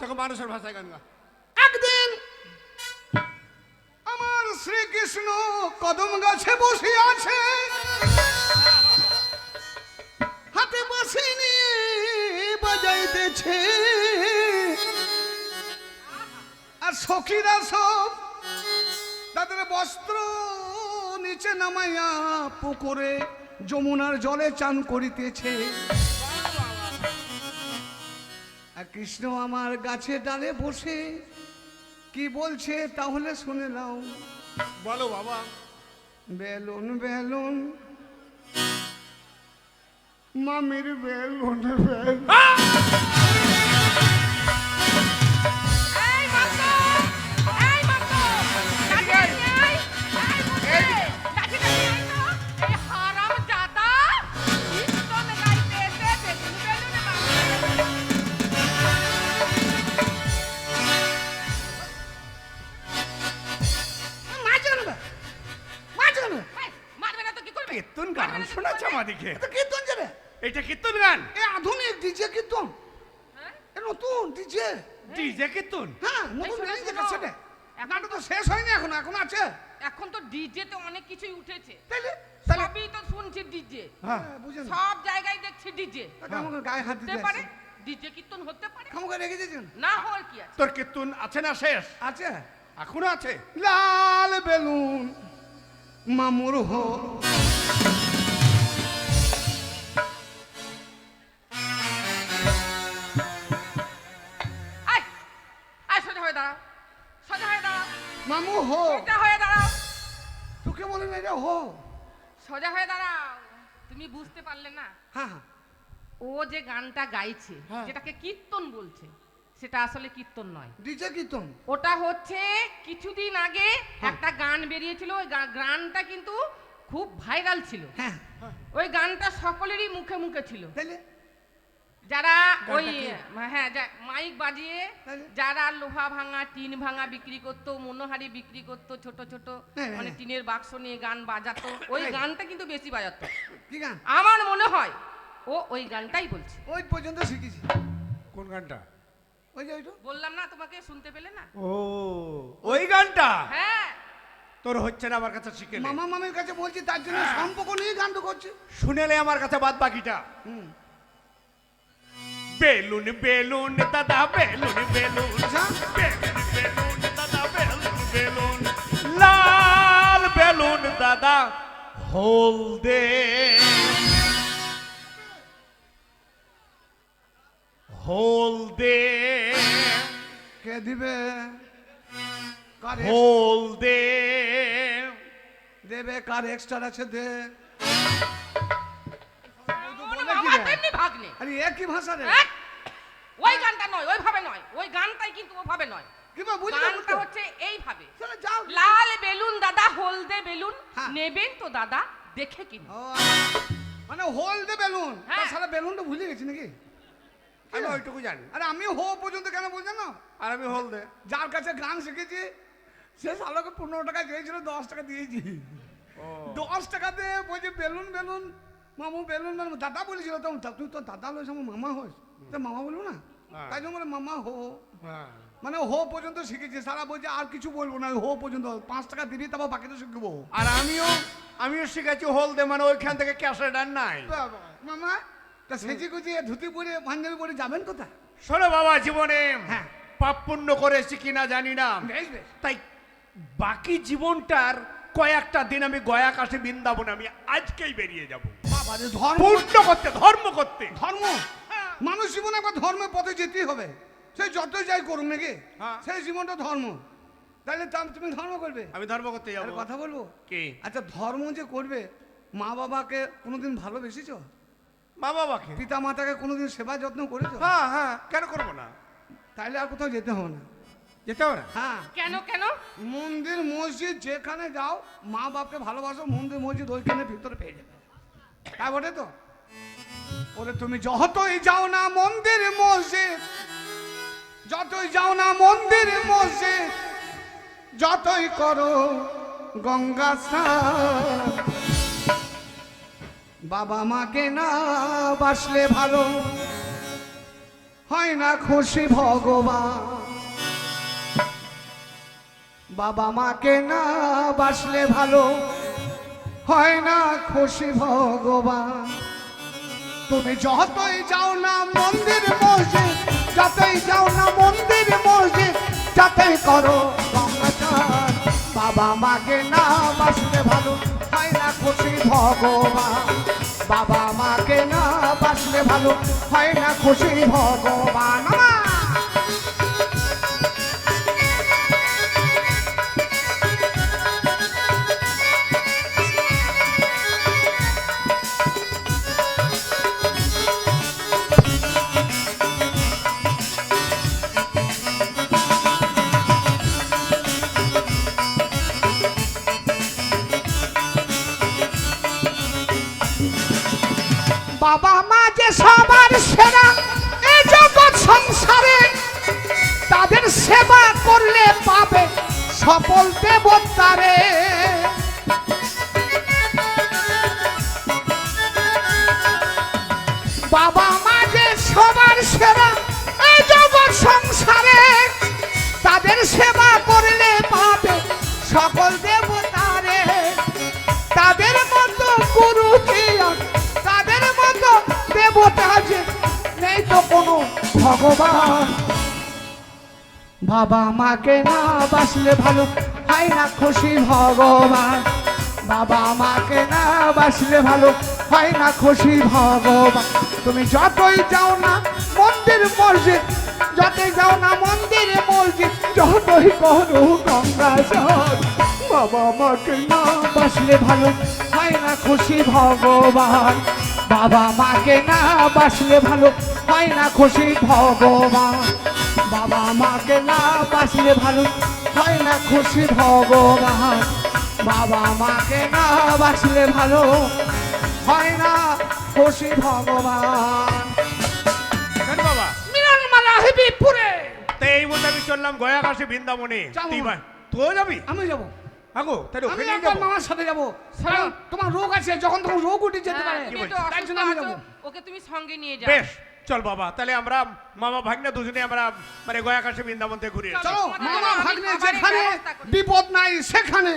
তখন মানুষের ভাষায় গান গা। একদিন আমার শ্রীকৃষ্ণ কদম গাছে বসে আছে, হাতে বাঁশি নিয়ে বাজাইতেছে, আর সখীরা সব তাদের বস্ত্র নিচে নামাইয়া পুকুরে যমুনার জলে চান করিতেছে। আর কৃষ্ণ আমার গাছে ডালে বসে কি বলছে তাহলে শুনে নাও। বলো বাবা। বেলুন বেলুন মামির বেলুন বেলুন। কীর্তন গান শোনাচ্ছে আমাদেরকে। কীর্তন যাবে, এটা কীর্তন গান? এ আধুনিক ডিজে কীর্তন, এ নতুন ডিজে। ডিজে কীর্তন? হ্যাঁ নতুন ডিজে কাছেটে। গানটা তো শেষ হয়নি এখন, এখন আছে। এখন তো ডিজে তে অনেক কিছুই উঠেছে, তাইলে সবই তো শুনছি ডিজে, হ্যাঁ বুঝেন সব জায়গায় দেখছি ডিজে। আমাকে গায়ে হাত হতে দিতে পারে পারে, ডিজে কীর্তন হতে পারে, আমাকে রেখে দিয়েছেন। না হওয়ার কি আছে? তোর কীর্তন আছে না শেষ? আছে এখনো আছে। লাল বেলুন মামুর হো, আয় আয়, সোজা হয়ে দাঁড়াও, সোজা হয়ে দাঁড়াও, মামু হো। সোজা হয়ে দাঁড়াও, তোকে বলে না এটা হো। সোজা হয়ে দাঁড়াও। তুমি বুঝতে পারলে না? হ্যাঁ হ্যাঁ ও যে গানটা গাইছে, হ্যাঁ। যেটাকে কীর্তন বলছে, সেটা আসলে কীর্তন নয়, ডিজে কীর্তন। ওটা হচ্ছে কিছুদিন আগে একটা গান বেরিয়েছিল, ওই গানটা কিন্তু খুব ভাইরাল ছিল। হ্যাঁ ওই গানটা সকলেরই মুখে মুখে ছিল। তাইলে যারা ওই গানটা হ্যাঁ মাইক বাজিয়ে তাহলে? যারা লোহা ভাঙা টিন ভাঙা বিক্রি করতো, মনোহারি বিক্রি করতো, ছোট ছোট হ্যাঁ, মানে হ্যাঁ। টিনের বাক্স নিয়ে গান বাজাতো, ওই হ্যাঁ। গানটা কিন্তু বেশি বাজাতো। কি গান? আমার মনে হয় ও ওই গানটাই বলছে। ওই পর্যন্ত শিখেছি। কোন গানটা? ওই যে ওইটা। বললাম না তোমাকে, শুনতে পেলে না? ও ওই গানটা হ্যাঁ, তোর হচ্ছে না, আমার কাছে শিখে নে। মামা মামির কাছে বলছি, তার জন্য হ্যাঁ। সম্পর্ক নিয়ে গানটা করছে। শুনেলে আমার কাছে বাদ বাকিটা। হুম বেলুন বেলুন দাদা বেলুন বেলুন, আচ্ছা। বেলুন বেলুন দাদা বেলুন বেলুন, লাল বেলুন দাদা হলদে, হলদে কে দিবে? কার হলদে দেবে? কার এক্সট্রা আছে দে। ওর বলে কি বাবা রে? তেমনি ভাগ্নে। আরে এ কি ভাষা রে? এক, ওই গানটা নয়, ওইভাবে নয়, ওই গানটাই কিন্তু ওভাবে নয়। কিবা বুঝলি না? গানটা হচ্ছে এইভাবে, চলো যাও। লাল বেলুন দাদা হলদে বেলুন, হ্যাঁ। নেবেন তো দাদা দেখে কিন। ও, মানে হোল দে বেলুন। হ্যাঁ। তার সারা বেলুনটা ভুলে গেছি নাকি? আমি ওইটুকু জানি। আরে আমি হো পর্যন্ত কেন বলছেন না? আর আমি হলদে। যার কাছে গান শিখেছি সে শালাকে 15 টাকা দিয়েছিল, 10 টাকা দিয়েছি। 10 টাকা দিয়ে বলছে বেলুন বেলুন মামু বেলুন বেলুন। দাদা বলেছিল তখন, তুই তো দাদা হলো আমার মামা হোস, তো মামা বলবো না? হ্যাঁ। তাই জন্য বলে মামা হো। হ্যাঁ। মানে হো পর্যন্ত শিখেছি। সারা বলছে আর কিছু বলবো না, হো পর্যন্ত 5 টাকা দিবি, তারপর বাকিটা শিখবো। আর আমিও শিখেছি হলদে, মানে ওইখান থেকে ক্যাসেট আর নাই। বাবা, মামা তা সেজি গুজি ধুতি পরে পাঞ্জাবি পরে যাবেন কোথায়? শোনো বাবা, জীবনে হ্যাঁ। পাপ পুণ্য করেছি কিনা জানি না, বেশ বেশ। তাই বাকি জীবনটার কয়েকটা দিন আমি গয়া কাশে বৃন্দাবনে আমি আজকেই বেরিয়ে যাব বাবা রে, ধর্ম পুণ্য করতে, ধর্ম করতে। ধর্ম মানুষ জীবনে একবার ধর্মের পথে যেতেই হবে, সে যতই যাই করুক নাকি, হ্যাঁ। সেই জীবনটা ধর্ম। তাহলে তুমি ধর্ম করবে? আমি ধর্ম করতে আরে যাবো। কথা বলবো কি? আচ্ছা, ধর্ম যে করবে, মা বাবাকে কোনোদিন ভালোবেসেছো? মা বাবাকে? পিতা মাতাকে কোনোদিন সেবা যত্ন করেছো? হ্যাঁ হ্যাঁ, কেন করবো না? তাইলে আর কোথাও যেতে হবে না। যেতে হবে না? হ্যাঁ, কেন কেন? মন্দির মসজিদ যেখানে যাও, মা বাপকে ভালোবাসো, মন্দির মসজিদ ওইখানে ভিতরে পেয়ে যাবে। তাই বটে তো? ওরে তুমি যতই যাও না মন্দির মসজিদ, যতই যাও না মন্দির মসজিদ, যতই করো গঙ্গা স্নান, বাবা মাকে না বাসলে ভালো হয় না খুশি ভগবান। বাবা মাকে না বাসলে ভালো হয় না খুশি ভগবান। তুমি যতই যাও না মন্দির মসজিদ, যতই যাও না মন্দির মসজিদ, যতই করো গঙ্গাচার, বাবা মাকে না বাসলে ভালো হয় না খুশি ভগবান। বাবা মাকে না বাসলে ভালো হয় না খুশি ভগবান। বাবা মা যে সবার সেরা এই জগৎ সংসারে, তাদের সেবা করলে পাবে সফল দেবতারে। বাবা মা যে সবার সেরা এই জগৎ সংসারে, তাদের সেবা করলে পাবে সকল দেবতারে। তাদের মতো গুরু কি আর, তাদের মতো দেবতা যে নেই তো কোনো ভগবান। বাবা মাকে না বাসলে ভালো হয় না খুশি ভগবান। বাবা মাকে না বাসলে ভালো হয় না খুশি ভগবান। তুমি যতই যাও না মন্দির মসজিদ, যতই যাও না মন্দির মসজিদ, যতই করো গঙ্গাচার, বাবা মাকে না বাসলে ভালো হয় না খুশি ভগবান। বাবা মাকে না বাসলে ভালো হয় না খুশি ভগবান। বাবা মাকে না বাসলে ভালো হয় না খুশি ভগবান। বাবা মাকে না বাসলে ভালো হয় না খুশি ভগবান। কেন বাবা? মিলন মালা হেবি পুরে। তো এই মধ্যে আমি চললাম গয়া কাশি বৃন্দাবনে। যাবো। তুই ভাই তুইও যাবি? আমি যাবো, আগো তাহলে আমি ওখানেই একবার যাবো। মামার সাথে যাবো। কারণ তোমার রোগ আছে, যখন তখন রোগ উঠে যেতে পারে, তুমি তো তাই অসুস্থ জন্য আমি আছো, যাবো। ওকে তুমি সঙ্গে নিয়ে যাও। বেশ চল বাবা, তাহলে আমরা মামা ভাগ্নে দুজনে আমরা মানে গয়া কাশি বৃন্দাবন থেকে ঘুরে আসি। চলো তোমাদের মামা জন্য আমি ভাগ্নে খাবারের যেখানে ব্যবস্থা করি। বিপদ নাই সেখানে।